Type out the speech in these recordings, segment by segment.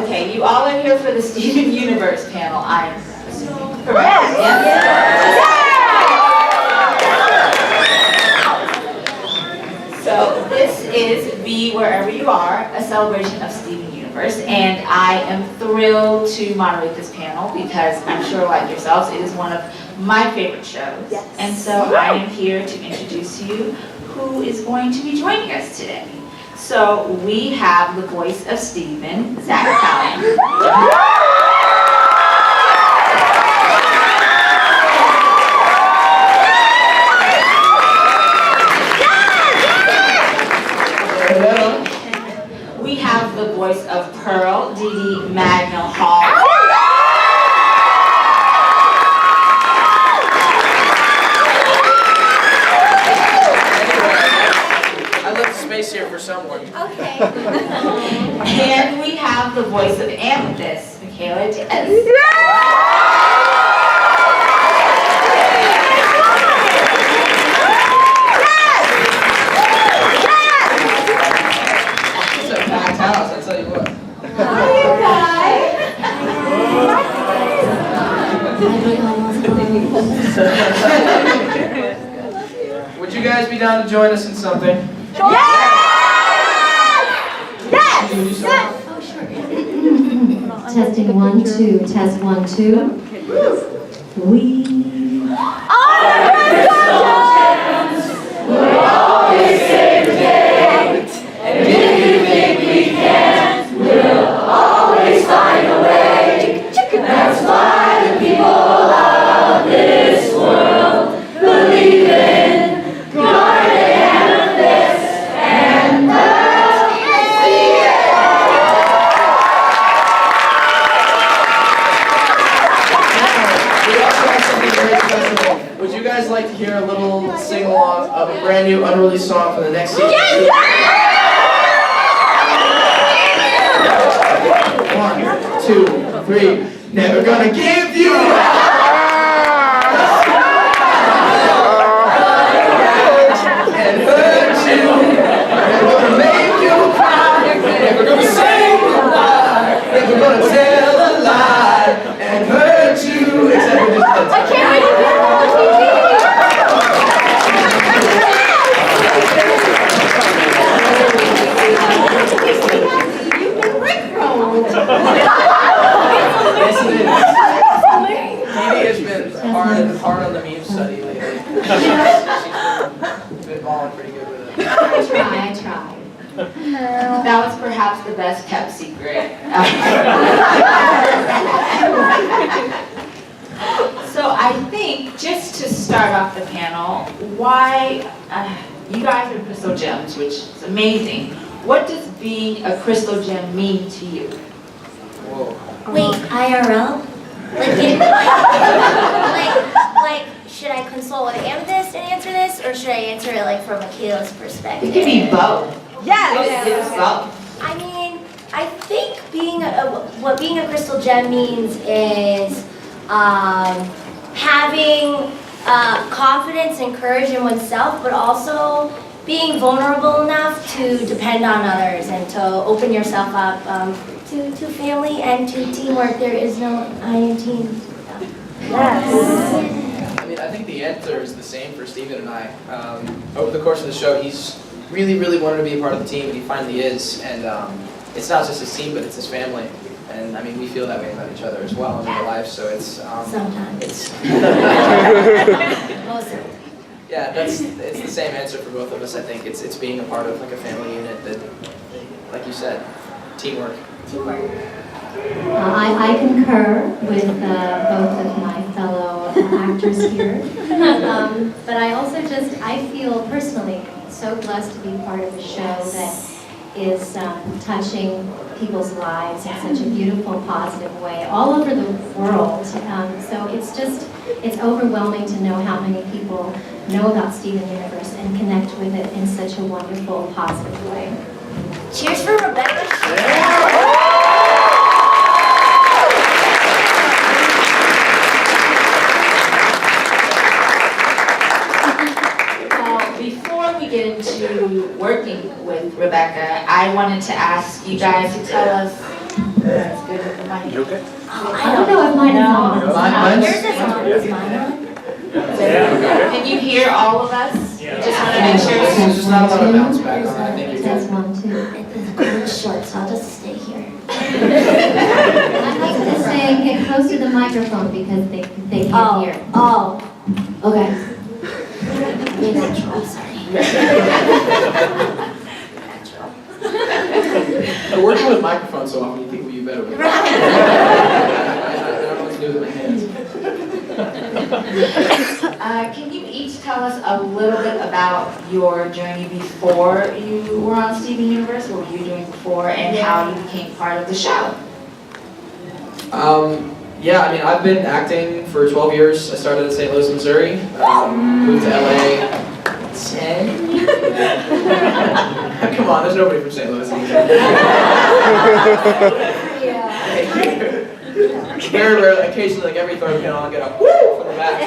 Okay, you all are here for the Steven Universe panel. I'm correct. Yes. So this is Be Wherever You Are, a celebration of Steven Universe, and I am thrilled to moderate this panel because I'm sure, like yourselves, it is one of my favorite shows. Yes. And so I am here to introduce to you who is going to be joining us today. So we have the voice of Steven, Callison. We have the voice of Pearl, Deedee Magno Hall. Here for someone. Okay. And we have the voice of Amethyst, Michaela Dietz. It's a packed house, I tell you what. Hi, you guys. Would you guys be down to join us in something? Yes! Yes! Oh, sure. Testing 1, 2, test 1, 2. We are We'll always save the day. And if you think we can't, we'll always find a way. That's why the people of this world believe in God and Amethyst and Pearl. We also have something very special. Would you guys like to hear a little sing-along of a brand new unreleased song for the next season? Yes! 1, 2, 3. Never gonna give you up. And hurt you. Never gonna make you cry. Never gonna say goodbye. Never gonna tell a lie and hurt you. Except for this. I can't wait to hear it on TV. You've been rickrolled. Yes, it is. Deedee has been hard on the meme study lately. She's been balling pretty good with it. I try. That was perhaps the best kept secret. So I think, just to start off the panel, why you guys are crystal gems, which is amazing. What does being a crystal gem mean to you? Whoa. Wait, IRL? Like, should I consult with Amethyst and answer this, or should I answer it like from Michaela's perspective? It could be both. Yes. It's both. I mean, I think what being a crystal gem means is having confidence and courage in oneself, but also being vulnerable enough to depend on others and to open yourself up to family and to teamwork. There is no I in team. Yes. I mean, I think the answer is the same for Steven and I. Over the course of the show, he's really wanted to be a part of the team, and he finally is. And it's not just his team, but it's his family. And I mean, we feel that way about each other as well in real life. So it's Sometimes. it's Most of it. yeah, it's the same answer for both of us. I think it's being a part of like a family unit that, like you said, teamwork. Teamwork. I concur with both of my fellow actors here. But I also I feel personally so blessed to be part of a show that is touching people's lives in such a beautiful, positive way all over the world. So it's overwhelming to know how many people know about Steven Universe and connect with it in such a wonderful, positive way. Cheers for Rebecca. Before we get into working with Rebecca, I wanted to ask you guys to tell us You okay? I don't know if mine is on. Mine's- Yours is on. Is mine on? Can you hear all of us? Yeah. Just want to make sure. There's just not a lot of bounce back on it. I think you're That's good. one, too. The cord is short, so I'll just stay here. My husband is saying get close to the microphone because they can't hear. Oh, okay. Be natural, sorry. Natural. But working with microphones so often, you think we'll be better with it. I don't know what to do with my hands. Can you each tell us a little bit about your journey before you were on Steven Universe? What were you doing before and how you became part of the show? Yeah, I mean, I've been acting for 12 years. I started in St. Louis, Missouri, moved to LA 10. Come on, there's nobody from St. Louis anymore. Very rarely, occasionally, like every third panel, I'll get a woo from the back.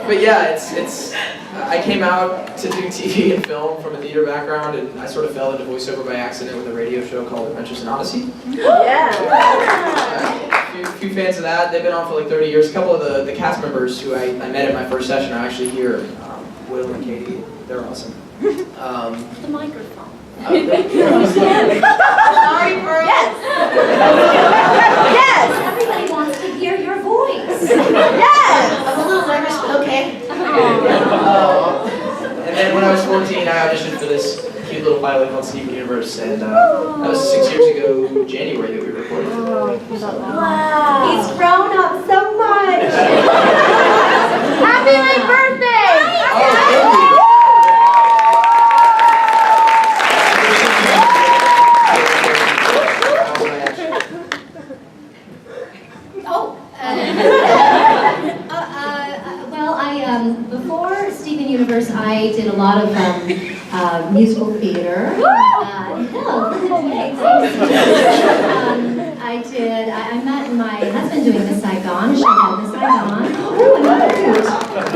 But yeah, it's. I came out to do TV and film from a theater background, and I sort of fell into voiceover by accident with a radio show called Adventures in Odyssey. A few fans of that. They've been on for like 30 years. A couple of the cast members who I met at my first session are actually here. Will and Katie, they're awesome. The microphone. Sorry, Pearl. Yes! Everybody wants to hear your voice. Yes! I'm a little nervous, but okay. And then when I was 14, I auditioned for this cute little pilot called Steven Universe, and that was 6 years ago, January, that we recorded. Wow. He's grown up so much. Happy late birthday! Well, before Steven Universe, I did a lot of musical theater. I met my husband doing the Saigon show called the Saigon. Oh, another hoot.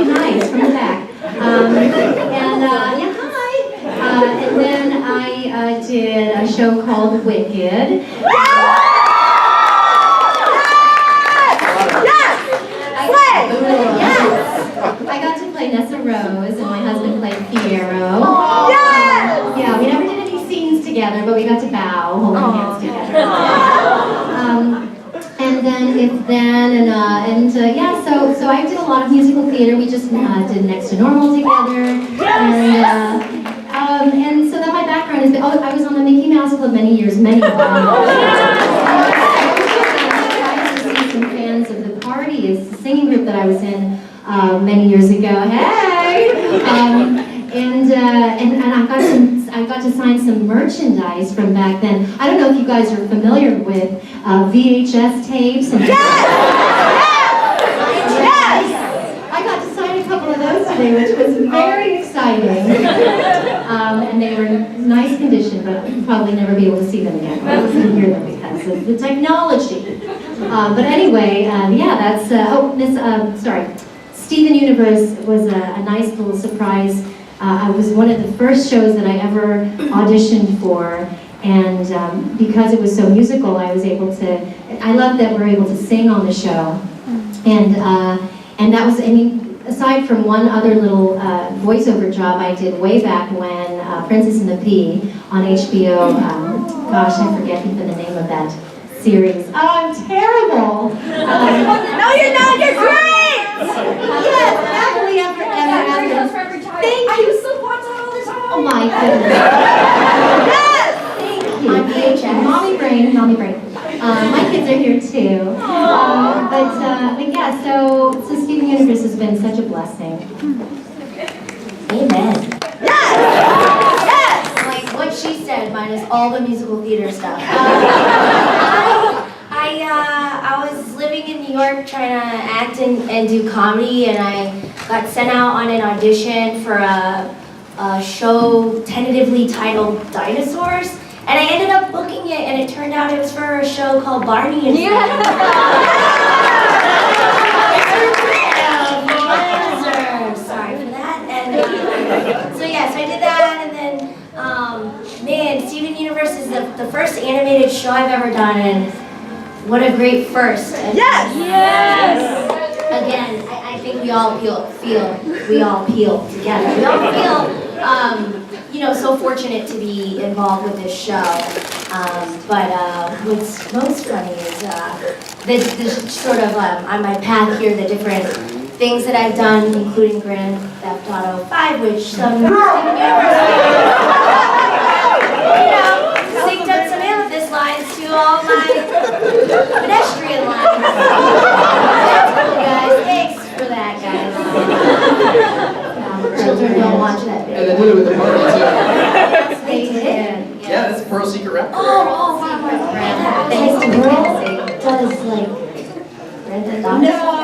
Nice, from the back. Yeah, hi. And then I did a show called Wicked. I got to play Nessa Rose, and my husband played Piero. Yeah, we never did any scenes together, but we got to bow, holding hands together. And then If Then, yeah, so I did a lot of musical theater. We just did Next to Normal together. And so that my background is, I was on the Mickey Mouse Club many years, many some fans of The Party is the singing group that I was in many years ago. Hey! And I got to sign some merchandise from back then. I don't know if you guys are familiar with VHS tapes. And I got to sign a couple of those today, which was very exciting. And they were in nice condition, but I'll probably never be able to see them again. I wasn't hear them because of the technology. But anyway, yeah, that's, Steven Universe was a nice little surprise. I was one of the first shows that I ever auditioned for, and because it was so musical, I was able to, I love that we're able to sing on the show. And that was, I mean, aside from one other little voiceover job I did way back when, Princess and the Pea on HBO, gosh, I forget even the name of that series. Oh, I'm terrible! No, you're not, you're great! Yes, happily ever after. Thank I you. used to watch it all the time. Oh my goodness. Yes! Thank you. On VHS. Mommy brain, mommy brain. My kids are here too. But yeah, so Steven Universe has been such a blessing. Amen. Yes! Yes! Like what she said, minus all the musical theater stuff. I was living in New York trying to act and do comedy, and I got sent out on an audition for a show tentatively titled Dinosaurs, and I ended up booking it, and it turned out it was for a show called Barney and Friends. Sorry for that. And so yeah, so I did that, and then man, Steven Universe is the first animated show I've ever done, and what a great first. Yes! Again, I think we all peel together. We all feel, so fortunate to be involved with this show. But what's most funny is the sort of on my path here, the different things that I've done, including Grand Theft Auto 5, which some synced up some Amethyst lines to all my pedestrian lines. That's cool, guys. Thanks for that, guys. Children don't watch that video. And they did it with the party too. Yes, they did. Yeah, that's Pearl Secret Rap. Oh, wow. Thanks to Pearl does like Grand Theft Auto. No.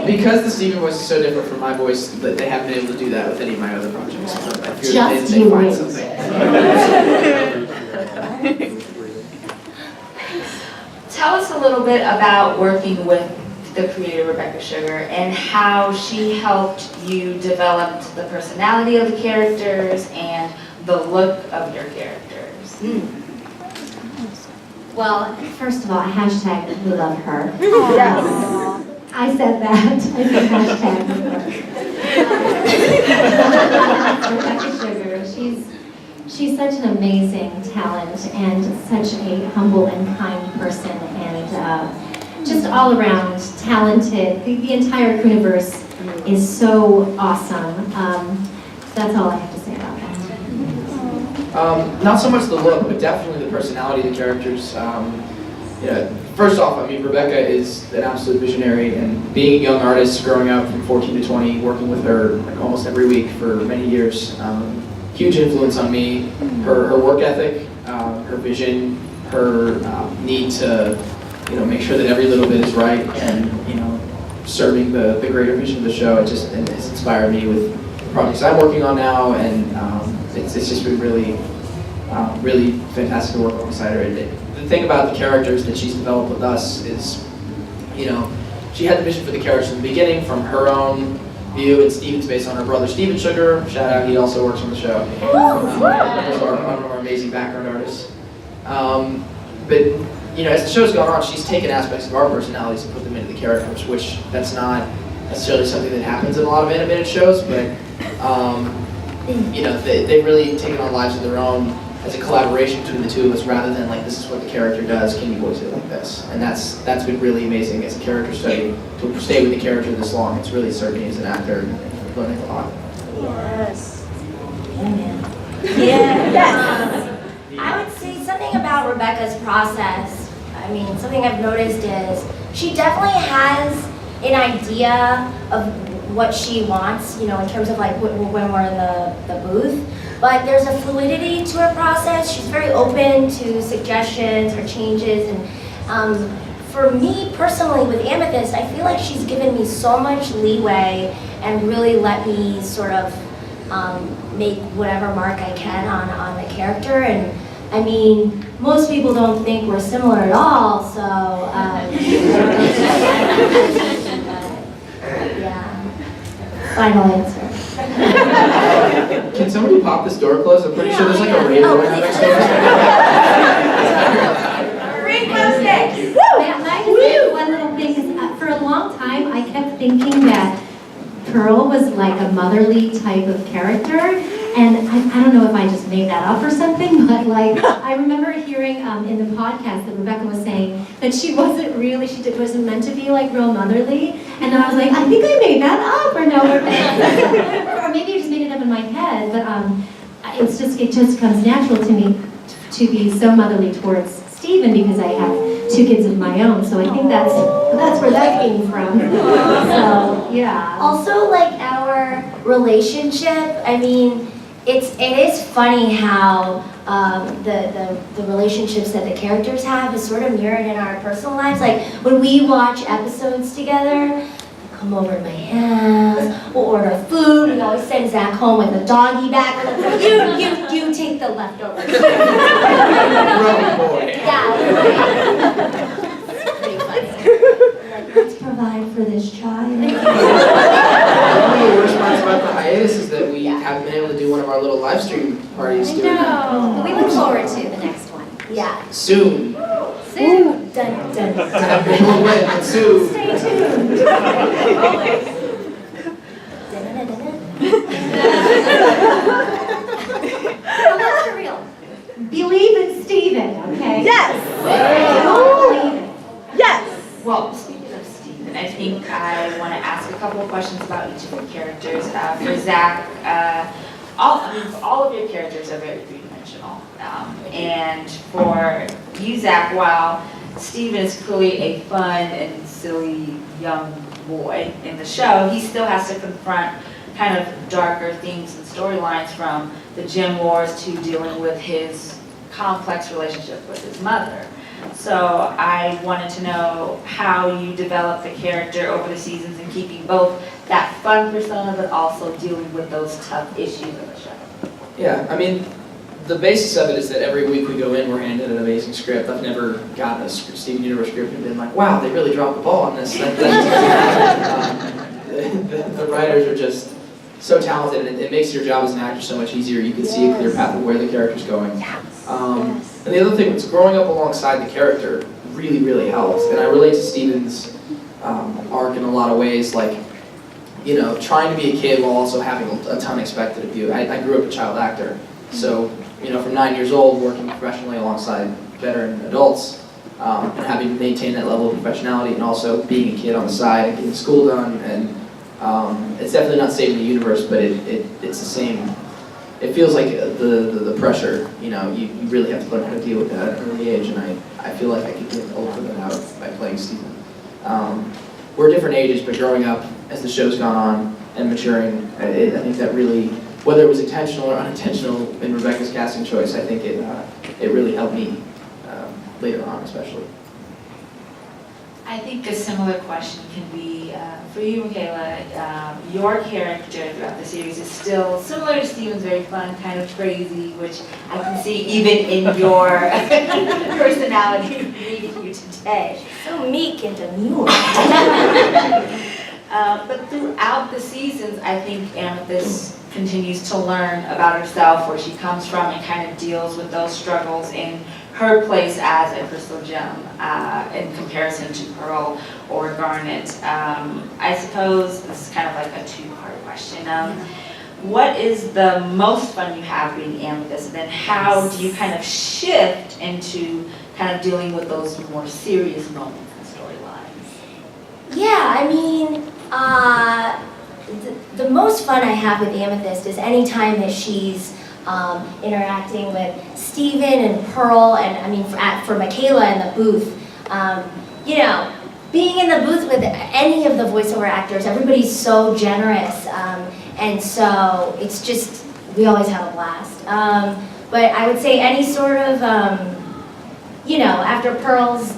Because the Steven voice is so different from my voice, that they haven't been able to do that with any of my other projects. So I figured Just they'd you find wait. something. Tell us a little bit about working with the creator Rebecca Sugar and how she helped you develop the personality of the characters and the look of your characters. Well, first of all, hashtag we love her. Yes. I said that. I said hashtag we love her. Rebecca Sugar, she's such an amazing talent and such a humble and kind person and just all around talented. The entire Crewniverse is so awesome. That's all I have to say about that. Not so much the look, but definitely the personality of the characters. First off, I mean, Rebecca is an absolute visionary, and being a young artist, growing up from 14 to 20, working with her like almost every week for many years, huge influence on me. Her work ethic, her vision, her need to, make sure that every little bit is right, and serving the greater vision of the show. It's inspired me with the projects I'm working on now, and it's just been really fantastic to work alongside her. The thing about the characters that she's developed with us is, she had the vision for the characters in the beginning from her own view, and Steven's based on her brother Steven Sugar. Shout out, he also works on the show. One of our amazing background artists. But as the show's gone on, she's taken aspects of our personalities and put them into the characters, which that's not necessarily something that happens in a lot of animated shows, but they've really taken on lives of their own as a collaboration between the two of us, rather than like, this is what the character does, can you voice it like this? And that's been really amazing as a character study, to stay with the character this long. It's really served me as an actor and learning a lot. Yes. I would say something about Rebecca's process. I mean, something I've noticed is she definitely has an idea of what she wants, in terms of like when we're in the booth. But there's a fluidity to her process. She's very open to suggestions or changes. And for me personally with Amethyst, I feel like she's given me so much leeway and really let me sort of make whatever mark I can on the character. And I mean, most people don't think we're similar at all, so yeah. Final answer. Can somebody pop this door closed? I'm pretty sure there's like a radio right next door. May I just say one little thing? Because for a long time, I kept thinking that Pearl was like a motherly type of character, and I don't know if I just made that up or something, but like I remember hearing in the podcast that Rebecca was saying that she wasn't meant to be like real motherly, and I was like, I think I made that up, or no, or maybe I just made it up in my head, but it just comes natural to me to be so motherly towards Steven because I have 2 kids of my own, so I think that's where that came from. So yeah. Also, like our relationship, I mean, it is funny how the relationships that the characters have is sort of mirrored in our personal lives. Like when we watch episodes together, come over to my house, we'll order food, we always send Zach home with a doggy bag. You take the leftovers. Growing boy. Yeah. It's pretty funny. Like, let's provide for this child. One of the worst parts about the hiatus is that we haven't been able to do one of our little live stream parties. I know. We look forward to the next one. Yeah. Soon. Soon. Dun, dun, dun. Soon. Stay tuned. Well, that's for real. Believe in Stephen, okay? Yes. Don't believe it. Yes. Well, speaking of Stephen, I think I want to ask a couple of questions about each of your characters. For Zach, all of your characters are very three-dimensional. And for you, Zach, while Stephen is clearly a fun and silly young boy in the show, he still has to confront kind of darker themes and storylines, from the gym wars to dealing with his complex relationship with his mother. So I wanted to know how you developed the character over the seasons and keeping both that fun persona but also dealing with those tough issues of the show. Yeah, I mean, the basis of it is that every week we go in, we're handed an amazing script. I've never gotten a Steven Universe script and been like, wow, they really dropped the ball on this. The writers are just so talented, and it makes your job as an actor so much easier. You can see a clear path of where the character's going. And the other thing was growing up alongside the character really, really helped. And I relate to Steven's arc in a lot of ways, like, you know, trying to be a kid while also having a ton expected of you. I grew up a child actor, so, you know, from 9 years old, working professionally alongside veteran adults, and having to maintain that level of professionality, and also being a kid on the side and getting school done, and it's definitely not saving the universe, but it's the same. It feels like the pressure, you know, you really have to learn how to deal with that at an early age, and I feel like I could get a little bit of that out by playing Stephen. We're different ages, but growing up as the show's gone on and maturing, I think that really, whether it was intentional or unintentional in Rebecca's casting choice, I think it really helped me later on, especially. I think a similar question can be for you, Michaela. Your character throughout the series is still similar to Steven's, very fun, kind of crazy, which I can see even in your personality reading you today. So meek and demure. But throughout the seasons, I think Amethyst continues to learn about herself, where she comes from, and kind of deals with those struggles in her place as a crystal gem in comparison to Pearl or Garnet. I suppose this is kind of like a two-part question. What is the most fun you have reading Amethyst, and then how do you kind of shift into kind of dealing with those more serious moments and storylines? Yeah, I mean, the most fun I have with Amethyst is any time that she's interacting with Steven and Pearl, and I mean for Michaela in the booth. You know, being in the booth with any of the voiceover actors, everybody's so generous, and so it's just, we always have a blast. But I would say any sort of, you know, after Pearl's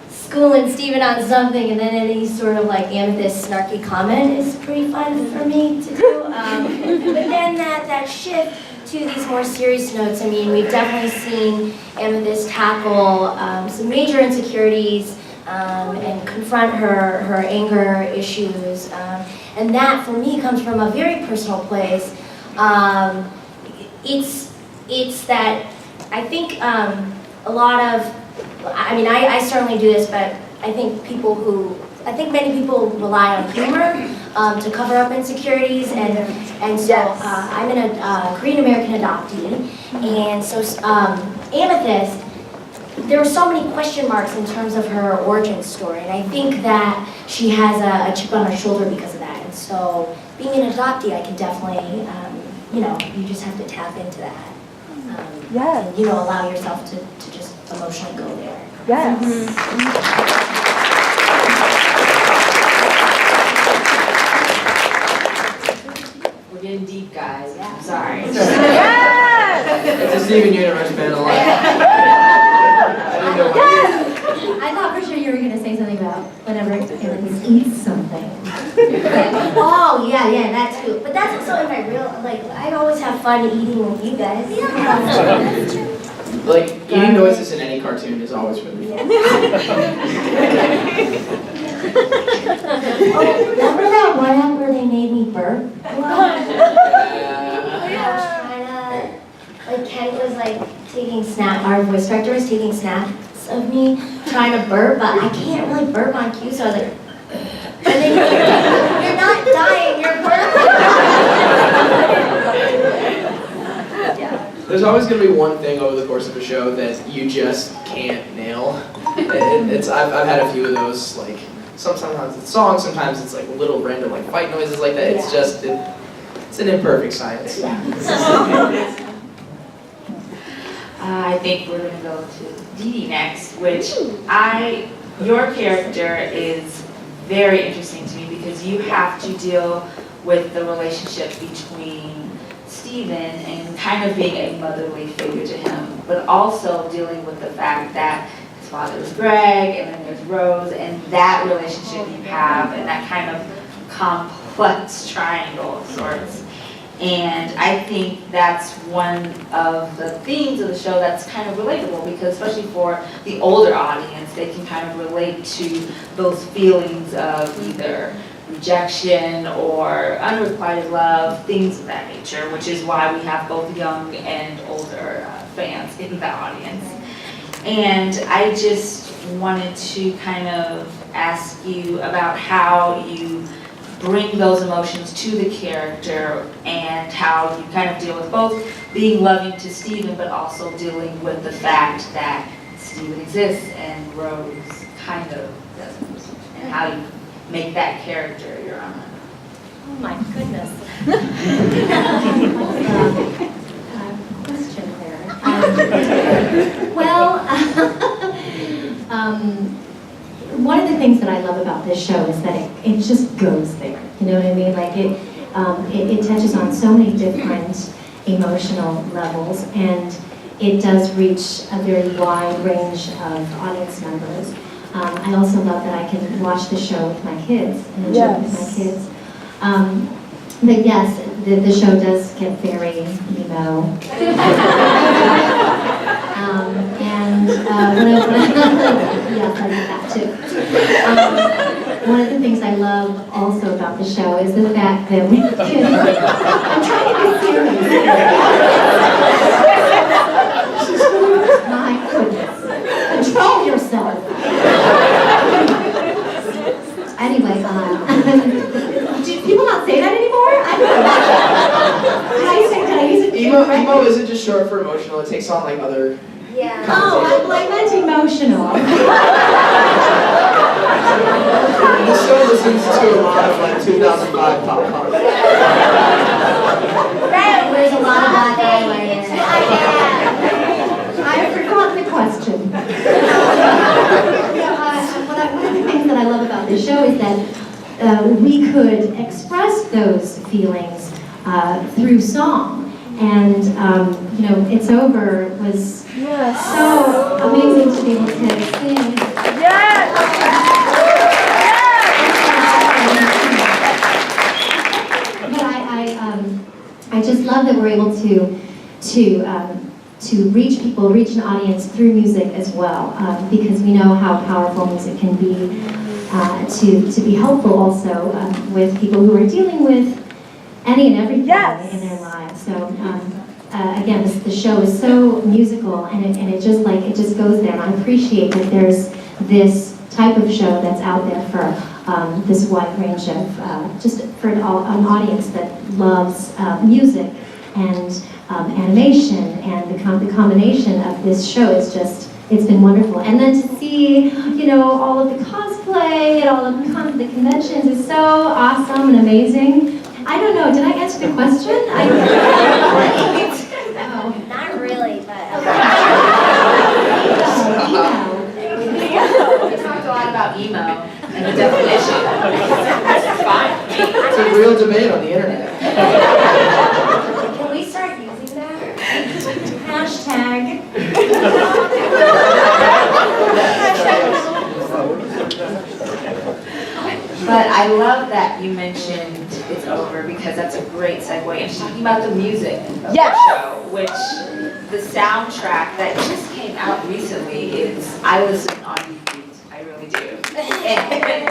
schooling Steven on something, and then any sort of like Amethyst snarky comment is pretty fun for me to do. But then that shift to these more serious notes, I mean, we've definitely seen Amethyst tackle some major insecurities and confront her anger issues. And that, for me, comes from a very personal place. It's that, I think a lot of, I mean, I certainly do this, but I think many people rely on humor to cover up insecurities, and so I'm a Korean American adoptee, and so Amethyst, there were so many question marks in terms of her origin story, and I think that she has a chip on her shoulder because of that. And so being an adoptee, I can definitely, you know, you just have to tap into that. And, you know, allow yourself to just emotionally go there. Yes. We're getting deep, guys. I'm sorry. It's a Steven Universe panel. I thought for sure you were going to say something about whenever Amethyst eats something. Oh, yeah, that too. But that's also in my real, like, I always have fun eating with you guys. That's true. Like, eating noises in any cartoon is always really fun. Oh, remember that one where they made me burp? I was trying to like Kent was like taking our voice director was taking snaps of me trying to burp, but I can't really burp on cue, so I was like, and then you're not dying, you're burping. Yeah. There's always going to be one thing over the course of a show that you just can't nail. I've had a few of those, like, sometimes it's songs, sometimes it's like little random like fight noises like that. It's just, it's an imperfect science. I think we're going to go to Deedee next, which your character is very interesting to me because you have to deal with the relationship between Stephen and kind of being a motherly figure to him, but also dealing with the fact that his father is Greg, and then there's Rose, and that relationship you have, and that kind of complex triangle of sorts. And I think that's one of the themes of the show that's kind of relatable because especially for the older audience, they can kind of relate to those feelings of either rejection or unrequited love, things of that nature, which is why we have both young and older fans in the audience. And I just wanted to kind of ask you about how you bring those emotions to the character and how you kind of deal with both being loving to Stephen but also dealing with the fact that Stephen exists and Rose kind of doesn't, and how you make that character your own. Oh my goodness. Question there. Well, one of the things that I love about this show is that it just goes there. You know what I mean? Like it touches on so many different emotional levels, and it does reach a very wide range of audience members. I also love that I can watch the show with my kids and enjoy it with my kids. But yes, the show does get very emo. Yes, I did that too. One of the things I love also about the show is the fact that we I'm trying to be serious. My goodness. Control yourself. Anyway, do people not say that anymore? Can I use it? Emo isn't just short for emotional, it takes on like other... Yeah. Oh, I meant emotional. The show listens to a lot of like 2005 pop punk. There's a lot of that anyway. I forgot the question. One of the things that I love about this show is that we could express those feelings through song. And, you know, It's Over was so amazing to be able to sing. But I just love that we're able to reach people, reach an audience through music as well, because we know how powerful music can be to be helpful also with people who are dealing with any and everything in their lives. So again, the show is so musical, and it just goes there. And I appreciate that there's this type of show that's out there for this wide range of just for an audience that loves music and animation, and the combination of this show is just, it's been wonderful. And then to see, you know, all of the cosplay and all of the conventions is so awesome and amazing. I don't know, did I answer the question? Not really, but... We talked a lot about emo and the definition. That's fine. It's a real debate on the internet. Can we start using that? Hashtag. But I love that you mentioned It's Over because that's a great segue into talking about the music of the show, which the soundtrack that just came out recently is, I listen on repeat, I really do. And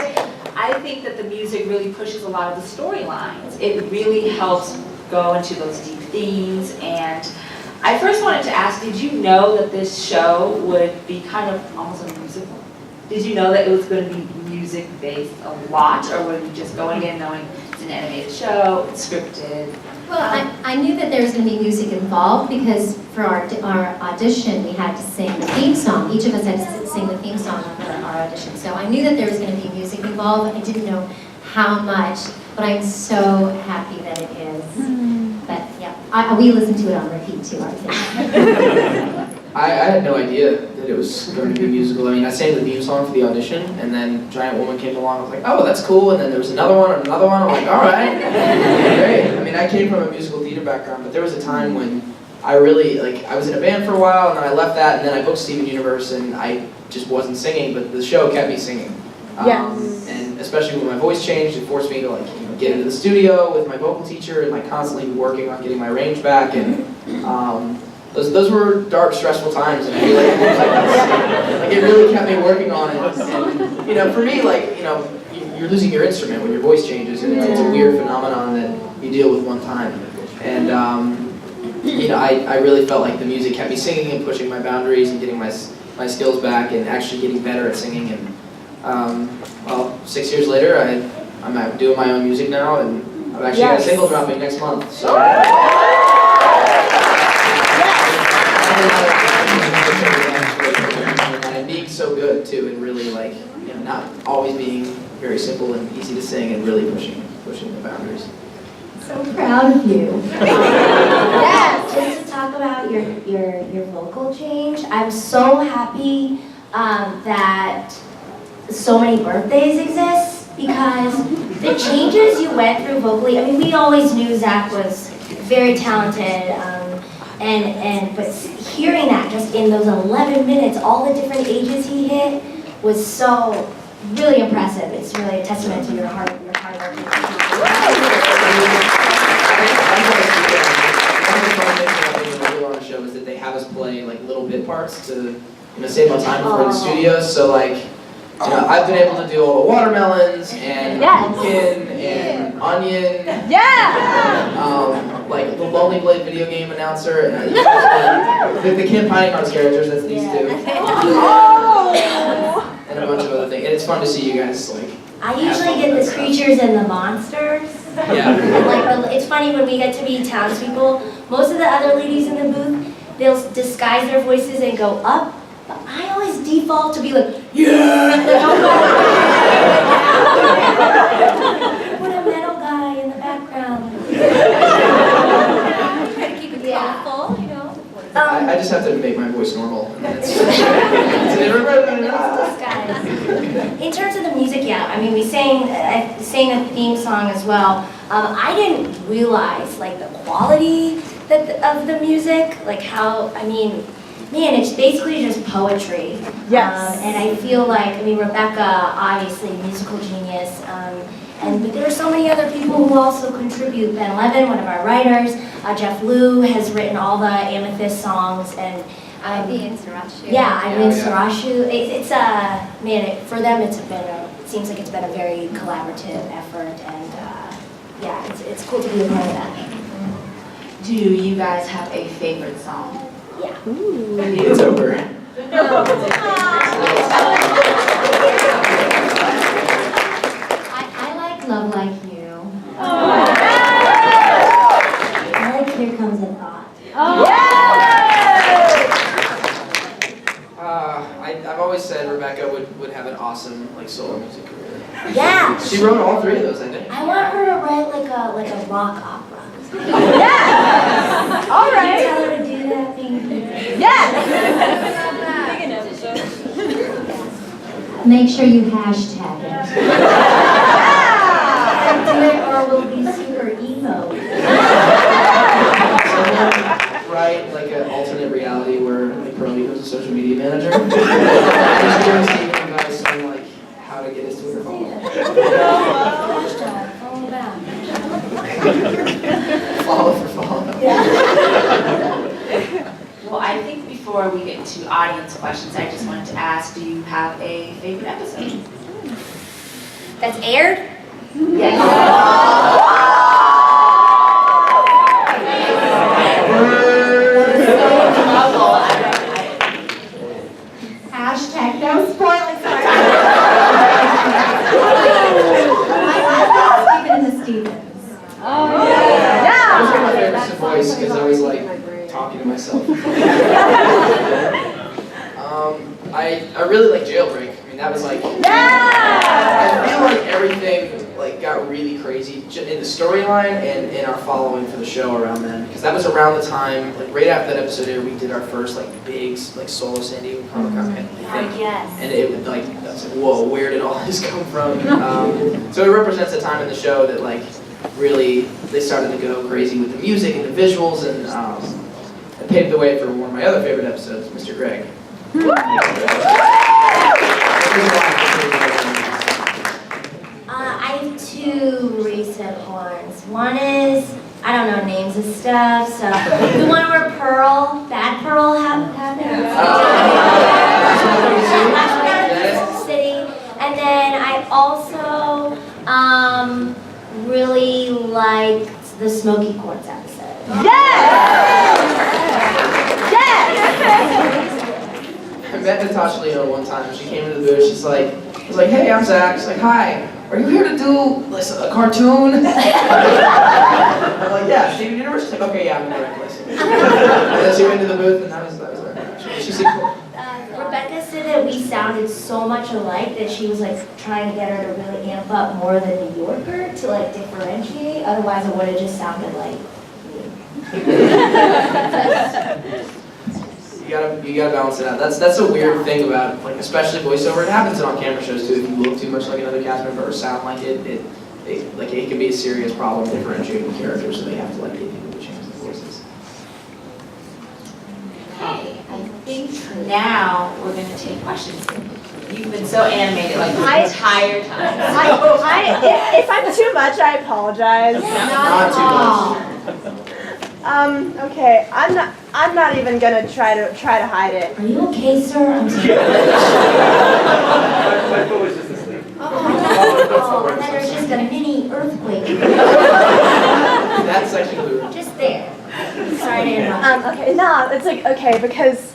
I think that the music really pushes a lot of the storylines. It really helps go into those deep themes, and I I first wanted to ask, did you know that this show would be kind of almost a musical? Did you know that it was going to be music-based a lot, or were you just going in knowing it's an animated show, it's scripted? Well, I knew that there was going to be music involved because for our audition, we had to sing the theme song. Each of us had to sing the theme song for our audition. So I knew that there was going to be music involved. I didn't know how much, but I'm so happy that it is. But yeah, we listened to it on repeat too, I think. I had no idea that it was going to be musical. I mean, I sang the theme song for the audition, and then Giant Woman came along. I was like, oh, that's cool. And then there was another one and another one. I'm like, all right, great. I mean, I came from a musical theater background, but there was a time when I really, I was in a band for a while, and then I left that, and then I booked Steven Universe, and I just wasn't singing, but the show kept me singing. And especially when my voice changed, it forced me to get into the studio with my vocal teacher and constantly be working on getting my range back. And those were dark, stressful times, and I feel like it really kept me working on it. And for me, you're losing your instrument when your voice changes, and it's a weird phenomenon that you deal with one time. And I really felt like the music kept me singing and pushing my boundaries and getting my skills back and actually getting better at singing. And well, 6 years later, I'm doing my own music now, and I've actually got a single dropping next month. So. And being so good too, and really not always being very simple and easy to sing, and really pushing the boundaries. So proud of you. Yes, just to talk about your vocal change, I'm so happy that so many birthdays exist, because the changes you went through vocally, I mean, we always knew Zach was very talented, but hearing that just in those 11 minutes, all the different ages he hit was so really impressive. It's really a testament to your hard work. One of the fun things about being a regular on the show is that they have us play little bit parts to save on time before the studio. So I've been able to do all the watermelons and pumpkin and onion. The Lonely Blade video game announcer and the Campaign Cards characters. That's these two. And a bunch of other things. And it's fun to see you guys I usually get the creatures and the monsters. Yeah. It's funny when we get to be townspeople. Most of the other ladies in the booth, they'll disguise their voices and go up. But I always default to be like, yeah! Put a metal guy in the background. Try to keep it colorful, I just have to make my voice normal. It's disguise. In terms of the music, I mean, I sang a theme song as well. I didn't realize the quality of the music, man, it's basically just poetry. And I feel Rebecca, obviously, musical genius. But there are so many other people who also contribute. Ben Levin, one of our writers. Jeff Liu has written all the Amethyst songs. And Ivy and Sarashu. Ivy and Sarashu. For them, it seems like it's been a very collaborative effort. And it's cool to be a part of that. Do you guys have a favorite song? Yeah. It's over. I like Love Like You. I like Here Comes a Thought. I've always said Rebecca would have an awesome solo music career. Yeah. She wrote all three of those, I think. I want her to write like a rock opera. Yes! All right. Tell her to do that thing. Yes! Make sure you hashtag it. Do it or we'll be super emo. Right, an alternate reality where Pearlie was a social media manager. Just hearing Steven and guys saying how to get his Twitter following. Hashtag, follow back. Follow for follow. Well, I think before we get to audience questions, I just wanted to ask, do you have a favorite episode? That's aired? Yes. Hashtag no spoiling. Sorry. I love Steven and the Stevens. Oh, yeah. That was one of my favorites of voice because I was like talking to myself. I really like Jailbreak. I mean, that was like. I feel like everything like got really crazy in the storyline and in our following for the show around then, because that was around the time, like right after that episode aired, we did our first like big like solo San Diego Comic-Con thing. Yes. And it was like, I was like, whoa, where did all this come from? So it represents a time in the show that like really they started to go crazy with the music and the visuals, and it paved the way for one of my other favorite episodes, Mr. Greg. I have two recent ones. One is, I don't know names of stuff, so the one where Bad Pearl happened. City. And then I also really liked the Smoky Quartz episode. I met Natasha Leone one time. She came into the booth. She's like, I was like, hey, I'm Zach. She's like, hi. Are you here to do a cartoon? I'm like, yeah, Steven Universe. She's like, okay, yeah, I'm in the right place. And then she went into the booth, and that was very nice. She seemed cool. Rebecca said that we sounded so much alike that she was like trying to get her to really amp up more than New Yorker to like differentiate. Otherwise, it would have just sounded like me. You gotta balance it out. That's a weird thing about like especially voiceover. It happens on camera shows too. If you look too much like another cast member or sound like it can be a serious problem differentiating characters. So they have to like give people a chance to voices. Okay, I think now we're gonna take questions. You've been so animated like the entire time. If I'm too much, I apologize. Not too much. Okay, I'm not even gonna try to hide it. Are you okay, sir? I'm sorry. My foot was just asleep. Oh, and then there's just a mini earthquake. That's actually Just there. Sorry to interrupt. Okay, no, it's like okay because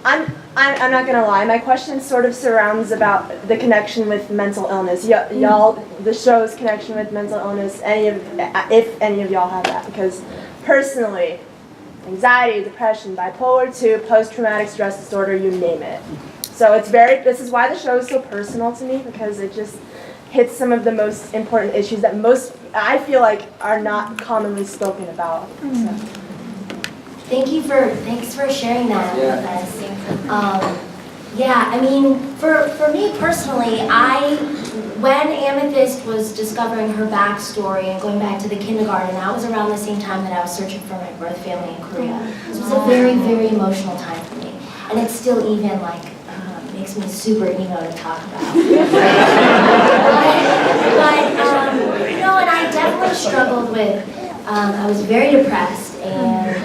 I'm not gonna lie. My question sort of surrounds about the connection with mental illness. Y'all, the show's connection with mental illness. If any of y'all have that, because personally, anxiety, depression, bipolar 2, post-traumatic stress disorder, you name it. So this is why the show is so personal to me, because it just hits some of the most important issues that I feel like are not commonly spoken about. So. Thanks for sharing that with us. Yeah, I mean, for me personally, when Amethyst was discovering her backstory and going back to the kindergarten, that was around the same time that I was searching for my birth family in Korea. This was a very, very emotional time for me. And it's still even like, makes me super emo to talk about. And I definitely struggled with, I was very depressed and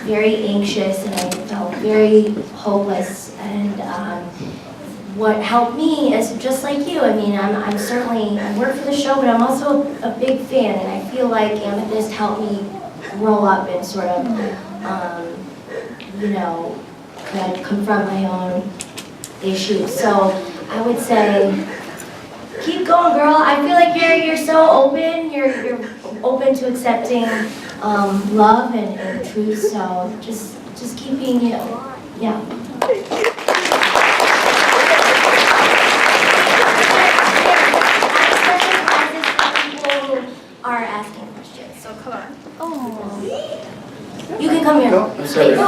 very anxious, and I felt very hopeless. And what helped me is just like you. I mean, I work for the show, but I'm also a big fan, and I feel like Amethyst helped me grow up and sort of, kind of confront my own issues. So I would say, keep going, girl. I feel like you're so open. You're open to accepting love and truth. So just keep being you. Yeah. People are asking questions. So come on. Oh. You can come here. No, I'm sorry. Go.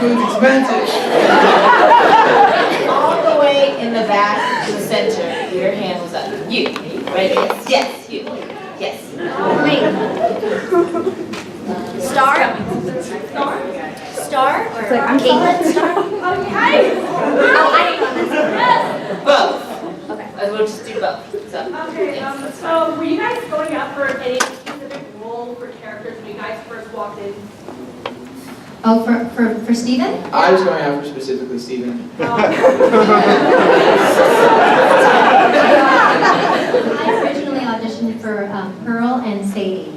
Food's expensive. All the way in the back to the center, your hand was up. You. Right? Yes, you. Yes. Wait. Star? Or Caitlin Star? Oh, I didn't know this. Both. we'll just do both. So, Okay, so were you guys going out for any specific role for characters when you guys first walked in? Oh, for Stephen? I was going after specifically Steven. I originally auditioned for Pearl and Sadie.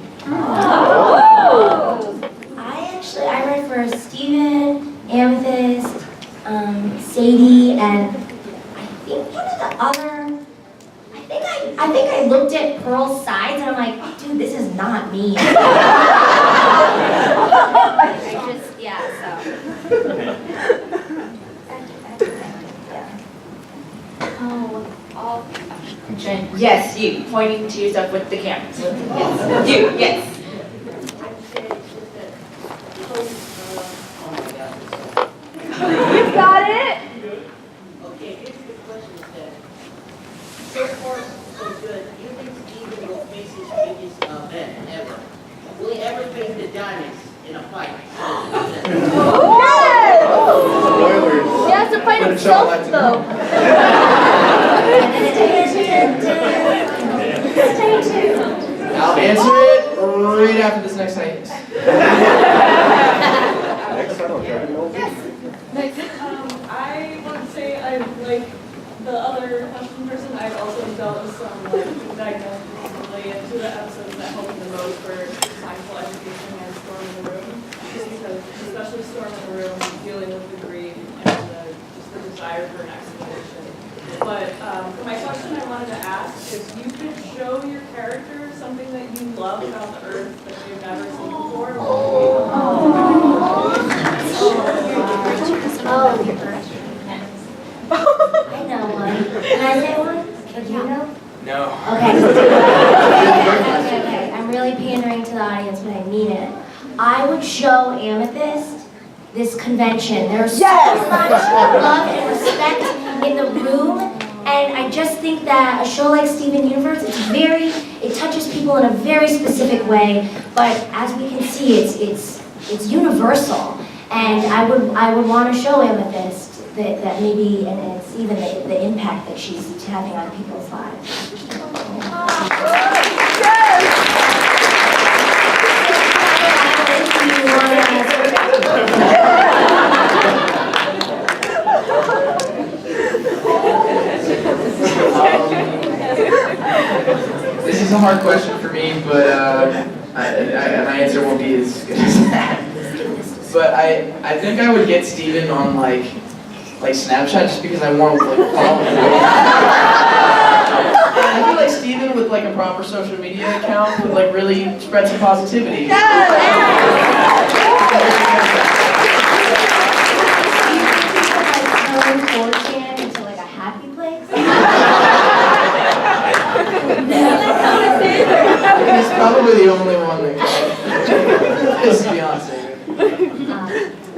I read for Steven, Amethyst, Sadie, and I think one of the other. I think I looked at Pearl's sides and I'm like, dude, this is not me. yes, you, pointing to yourself with the cameras. Yes, you, yes. You got it? Okay, here's the question then. So far, so good. You think Steven will face his biggest event ever? Will he ever face the Giants in a fight? He has to fight himself though. I'll answer it right after this next hiatus. I would say I'm like the other question person. I've also dealt with some diagnosis recently, and two of the episodes that helped me the most were mindful education and Storm in the Room. Just because, especially Storm in the Room, dealing with the grief and just the desire for an explanation. But for my question, I wanted to ask if you could show your character something that you love about the Earth that you've never seen before. What would it be? I know one. Can I say one? Or do you know? No. Okay. Okay. I'm really pandering to the audience, but I mean it. I would show Amethyst this convention. There's so much love and respect in the room, and I just think that a show like Steven Universe, it touches people in a very specific way, but as we can see, it's universal. And I would want to show Amethyst that maybe, and it's even the impact that she's having on people's lives. This is a hard question for me, but my answer won't be as good as that. But I think I would get Steven on like Snapchat just because I want to follow him. I feel like Steven with like a proper social media account would like really spread some positivity. Into like a happy place. He's probably the only one that can. It's Beyonce.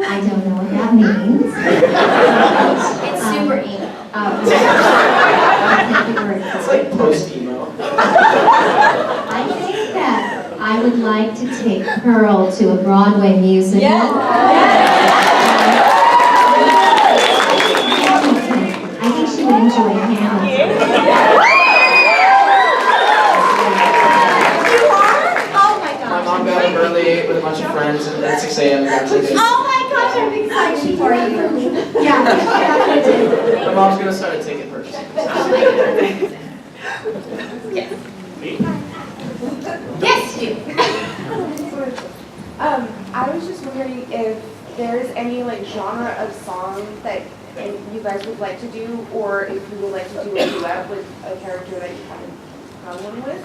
I don't know what that means. It's super emo. It's like post-emo. I think that I would like to take Pearl to a Broadway musical. I think she would enjoy Hamilton. My mom got up early with a bunch of friends and at 6 a.m. got tickets. Oh my gosh, I'm excited for you. Yeah. My mom's gonna start a ticket purchase. Yes, you. I was just wondering if there's any like genre of song that you guys would like to do, or if you would like to do a duet with a character that you haven't done one with.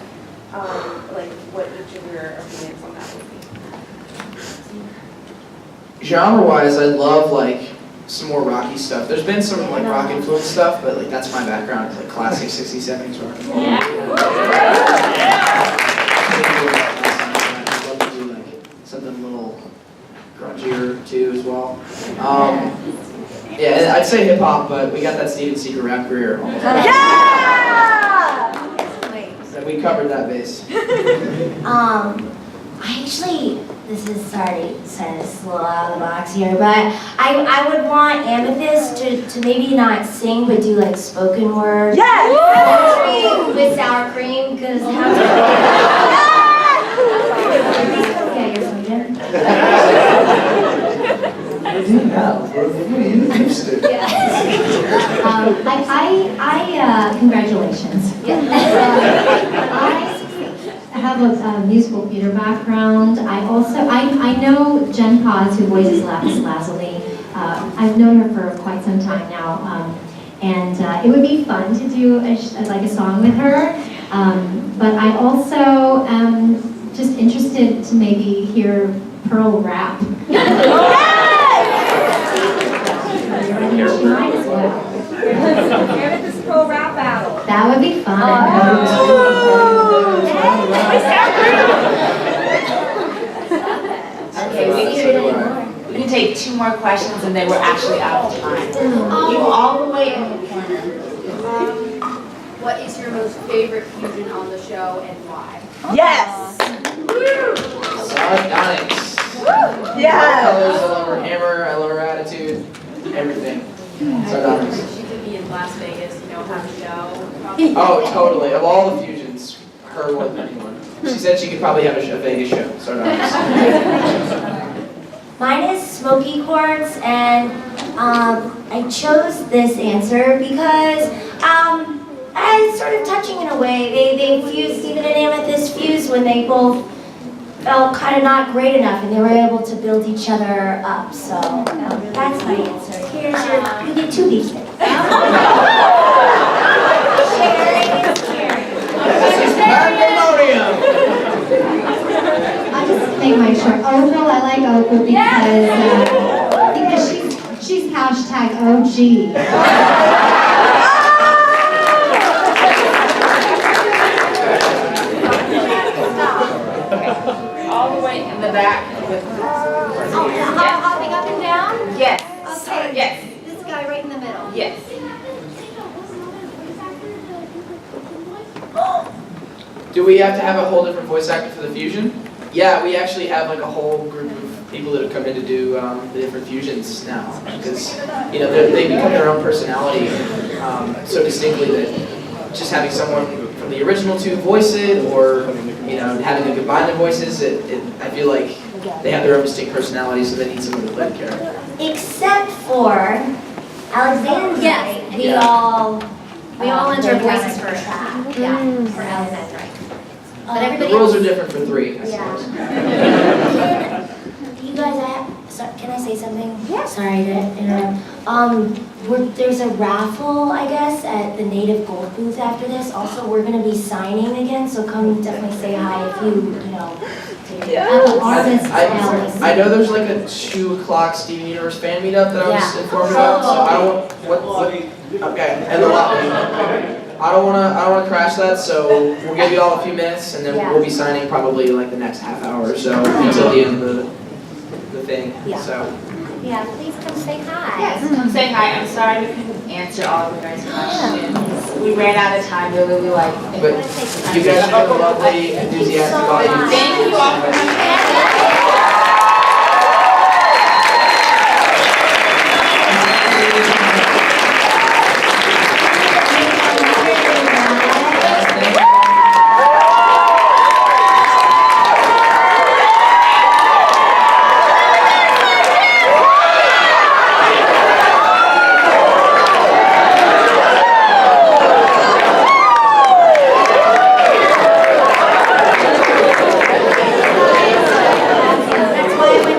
Like what each of your opinions on that would be. Genre-wise, I love like some more rocky stuff. There's been some like rock influence stuff, but like that's my background. It's like classic 60s, 70s rock and roll. I'd love to do like something a little grungier too as well. Yeah, I'd say hip hop, but we got that Steven Seeger rap career. So we covered that base. This is sorry, it's a little out of the box here, but I would want Amethyst to maybe not sing, but do like spoken word. Yes! with sour cream, because how okay, you're so good. What do you have? What are you interested in? Congratulations. I have a musical theater background. I know Jen Paz, who voices Lapis Lazuli. I've known her for quite some time now, and it would be fun to do a song with her. But I also am just interested to maybe hear Pearl rap. She might as well. Amethyst Pro rap battle. That would be fun. Okay, we can take 2 more questions and then we're actually out of time. You all the way in the corner. What is your most favorite fusion on the show and why? Yes! Sardonyx. Yes! Colors, I love her hammer, I love her attitude, everything. Sardonyx. She could be in Las Vegas, have a show. Oh, totally. Of all the fusions, her more than anyone. She said she could probably have a Vegas show. Sardonyx. Mine is Smoky Quartz, and I chose this answer because it's sort of touching in a way. They fused, Stephen and Amethyst fused when they both felt kind of not great enough, and they were able to build each other up. So that's my answer. Here's you get 2 beefs. Sharing is caring. Pandemonium! I'll just make mine short. Opal, I like Opal because she's hashtag OG. All the way in the back with Hopping up and down? Yes. Okay. Yes. This guy right in the middle. Yes. Do we have to have a whole different voice actor for the fusion? Yeah, we actually have like a whole group of people that have come in to do the different fusions now, because they become their own personality so distinctly that just having someone from the original to voice it, or having them combine their voices, I feel like they have their own distinct personalities, so they need someone to play the character. Except for Alexandra. Yes. We all enter voices first. Yeah, for Alexandra. But everybody The rules are different for 3, I suppose. Yeah. You guys, can I say something? Yeah. Sorry to interrupt. There's a raffle, I guess, at the Native Gold booth after this. Also, we're going to be signing again, so come definitely say hi if you I know there's like a 2 o'clock Steven Universe fan meetup that I was informed about, so I don't okay, and the lobby. I don't wanna crash that, so we'll give you all a few minutes, and then we'll be signing probably like the next half hour or so until the end of the thing. Yeah. So. Yeah, please come say hi. Yes, come say hi. I'm sorry we couldn't answer all of you guys' questions. We ran out of time, really. But you guys have a lovely, enthusiastic audience. Thank you all for coming.